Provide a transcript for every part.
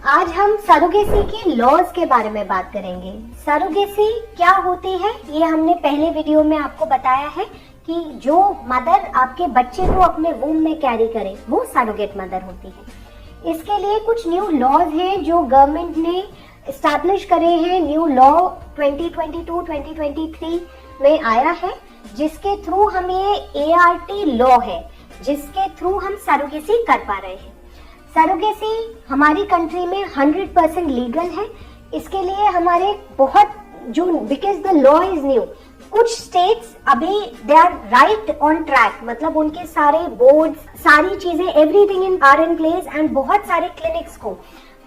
आज हम सरोगेसी के लॉज के बारे में बात करेंगे। सरोगेसी क्या होती है ये हमने पहले वीडियो में आपको बताया है कि जो मदर आपके बच्चे को अपने वूम में कैरी करे वो सरोगेट मदर होती है। इसके लिए कुछ न्यू लॉज हैं जो गवर्नमेंट ने एस्टैब्लिश करे हैं। न्यू लॉ 2022-2023 में आया है जिसके थ्रू हम ये ART लॉ है जिसके थ्रू हम सरोगेसी कर पा रहे हैं। सरोगेसी हमारी कंट्री में 100% लीगल है। इसके लिए हमारे बहुत जो because the law is new, कुछ स्टेट्स अभी they are right on track, मतलब उनके सारे बोर्ड सारी चीजें everything are in place and बहुत सारे क्लिनिक्स को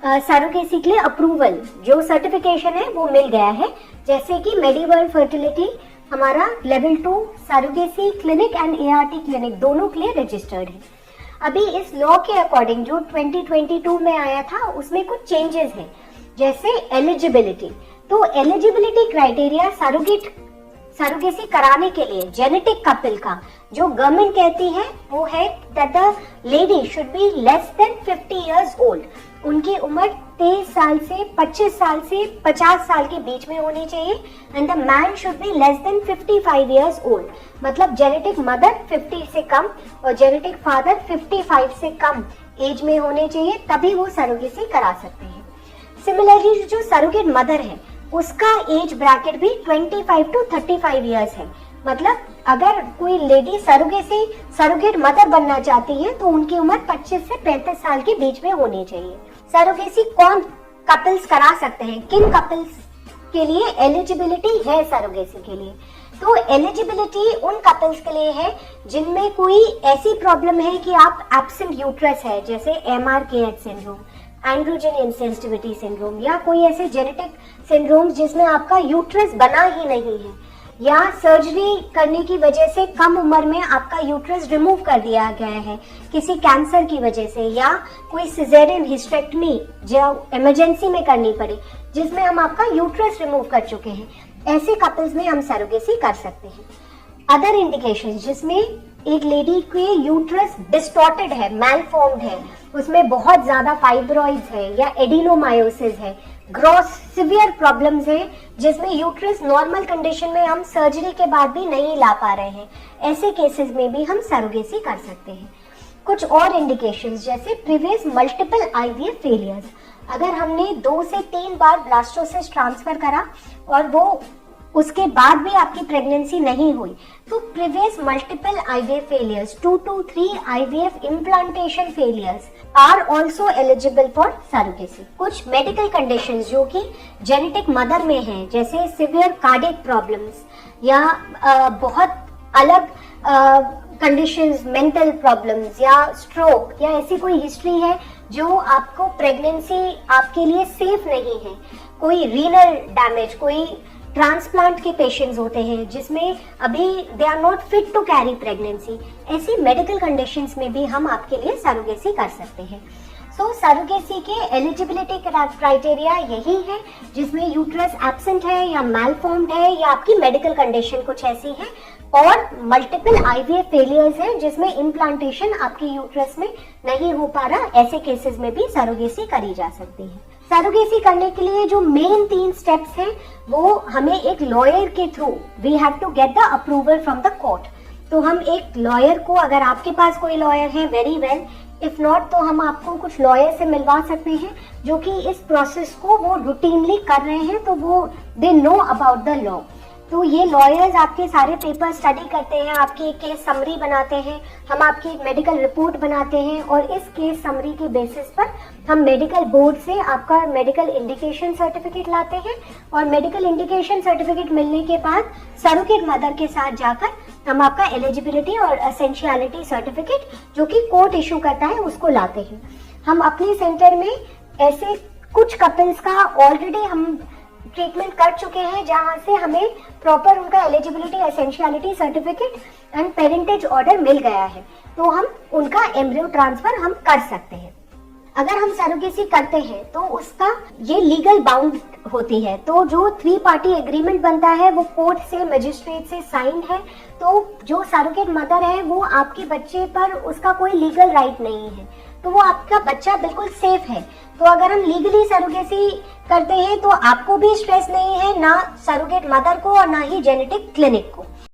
सरोगेसी के लिए अप्रूवल जो सर्टिफिकेशन है वो मिल गया है। जैसे कि मेडिवर्ल्ड फर्टिलिटी हमारा level 2 surrogacy clinic and ART clinic दोनों के लिए रजिस्टर्ड है। अभी इस लॉ के अकॉर्डिंग जो 2022 में आया था उसमें कुछ चेंजेस हैं, जैसे एलिजिबिलिटी। तो एलिजिबिलिटी क्राइटेरिया सरोगेसी कराने के लिए जेनेटिक कपल का जो गवर्नमेंट कहती है वो है that the lady should be less than 50 years old. उनकी उम्र 23 साल से 25 साल से 50 साल के बीच में होनी चाहिए and the man should be less than 55 years old. मतलब जेनेटिक मदर 50 से कम और जेनेटिक फादर 55 से कम एज में होने चाहिए, तभी वो सरोगेसी करा सकते हैं। सिमिलरली जो सरोगेट मदर है उसका एज ब्रैकेट भी 25 to 35 इयर्स है। मतलब अगर कोई लेडी सरोगेट मदर बनना चाहती है तो उनकी उम्र 25 से 35 साल के बीच में होनी चाहिए। सरोगेसी कौन कपल्स करा सकते हैं, किन कपल्स के लिए एलिजिबिलिटी है सरोगेसी के लिए? तो एलिजिबिलिटी उन कपल्स के लिए है जिनमें कोई ऐसी प्रॉब्लम है कि आप एब्सेंट यूट्रस है, जैसे MRKH syndrome, androgen insensitivity syndrome, या कोई ऐसे जेनेटिक सिंड्रोम जिसमें आपका यूट्रस बना ही नहीं है, या सर्जरी करने की वजह से कम उम्र में आपका यूट्रस रिमूव कर दिया गया है किसी कैंसर की वजह से, या कोई सिजेरियन हिस्टेक्टमी जो इमरजेंसी में करनी पड़ी जिसमें हम आपका यूट्रस रिमूव कर चुके हैं, ऐसे कपल्स में हम सरोगेसी कर सकते हैं। अदर इंडिकेशंस जिसमें एक लेडी के यूट्रस डिस्टॉर्टेड है, मैलफॉर्म्ड है, उसमें बहुत ज्यादा फाइब्रॉइड्स है या एडिनोमायोसिस है, ग्रॉस सिवियर प्रॉब्लम्स है जिसमें यूट्रस नॉर्मल कंडीशन में हम सर्जरी के बाद भी नहीं ला पा रहे हैं, ऐसे केसेस में भी हम सरोगेसी कर सकते हैं। कुछ और इंडिकेशंस जैसे प्रीवियस मल्टीपल IVF फेलियर्स, अगर हमने 2 से 3 बार ब्लास्टोसिस्ट ट्रांसफर करा और वो उसके बाद भी आपकी प्रेगनेंसी नहीं हुई तो previous multiple IVF failures 2 to 3 IVF implantation failures are also eligible for surrogacy. कुछ मेडिकल कंडीशंस जो कि जेनेटिक मदर में हैं, जैसे सिवियर कार्डियक प्रॉब्लम्स या बहुत अलग कंडीशंस, मेंटल प्रॉब्लम्स या स्ट्रोक, या ऐसी कोई हिस्ट्री है जो आपको प्रेगनेंसी आपके लिए सेफ नहीं है, कोई रीनल डैमेज, कोई ट्रांसप्लांट के पेशेंट्स होते हैं जिसमें अभी they are not fit to carry pregnancy, ऐसी मेडिकल कंडीशंस में भी हम आपके लिए सरोगेसी कर सकते हैं। सो सरोगेसी के एलिजिबिलिटी क्राइटेरिया यही है जिसमें यूट्रस एब्सेंट है या मैलफॉर्म्ड है या आपकी मेडिकल कंडीशन कुछ ऐसी है, और मल्टीपल IVF फेलियर्स है जिसमें इम्प्लांटेशन आपके यूट्रस में नहीं हो पा रहा, ऐसे केसेस में भी सरोगेसी करी जा सकती है। सरोगेसी करने के लिए जो मेन 3 स्टेप्स हैं वो हमें एक लॉयर के through we have to get the approval from the court. तो हम एक लॉयर को, अगर आपके पास कोई लॉयर है वेरी वेल, इफ नॉट तो हम आपको कुछ लॉयर से मिलवा सकते हैं जो कि इस प्रोसेस को वो रूटीनली कर रहे हैं, तो वो they know about the law. तो ये लॉयर्स आपके सारे पेपर स्टडी करते हैं, आपकी एक केस समरी बनाते हैं, हम आपकी एक मेडिकल रिपोर्ट बनाते हैं और इस केस समरी के बेसिस पर हम मेडिकल बोर्ड से आपका मेडिकल इंडिकेशन सर्टिफिकेट लाते हैं, और मेडिकल इंडिकेशन सर्टिफिकेट मिलने के बाद सरोगेट मदर के साथ जाकर हम आपका एलिजिबिलिटी और एसेंशियलिटी सर्टिफिकेट जो कि कोर्ट इशू करता है उसको लाते हैं। हम अपने सेंटर में ऐसे कुछ कपल्स का ऑलरेडी हम ट्रीटमेंट कर चुके हैं जहां से हमें प्रॉपर उनका eligibility, essentiality certificate and parentage order मिल गया है, तो हम उनका एम्ब्रियो ट्रांसफर हम कर सकते हैं। अगर हम सरोगेसी करते हैं तो उसका ये लीगल बाउंड होती है, तो जो 3 पार्टी एग्रीमेंट बनता है वो कोर्ट से, मजिस्ट्रेट से साइंड है, तो जो सरोगेट मदर है वो आपके बच्चे पर उसका कोई लीगल राइट नहीं है, तो वो आपका बच्चा बिल्कुल सेफ है। तो अगर हम लीगली सरोगेसी करते हैं तो आपको भी स्ट्रेस नहीं है, ना सरोगेट मदर को और ना ही जेनेटिक क्लिनिक को।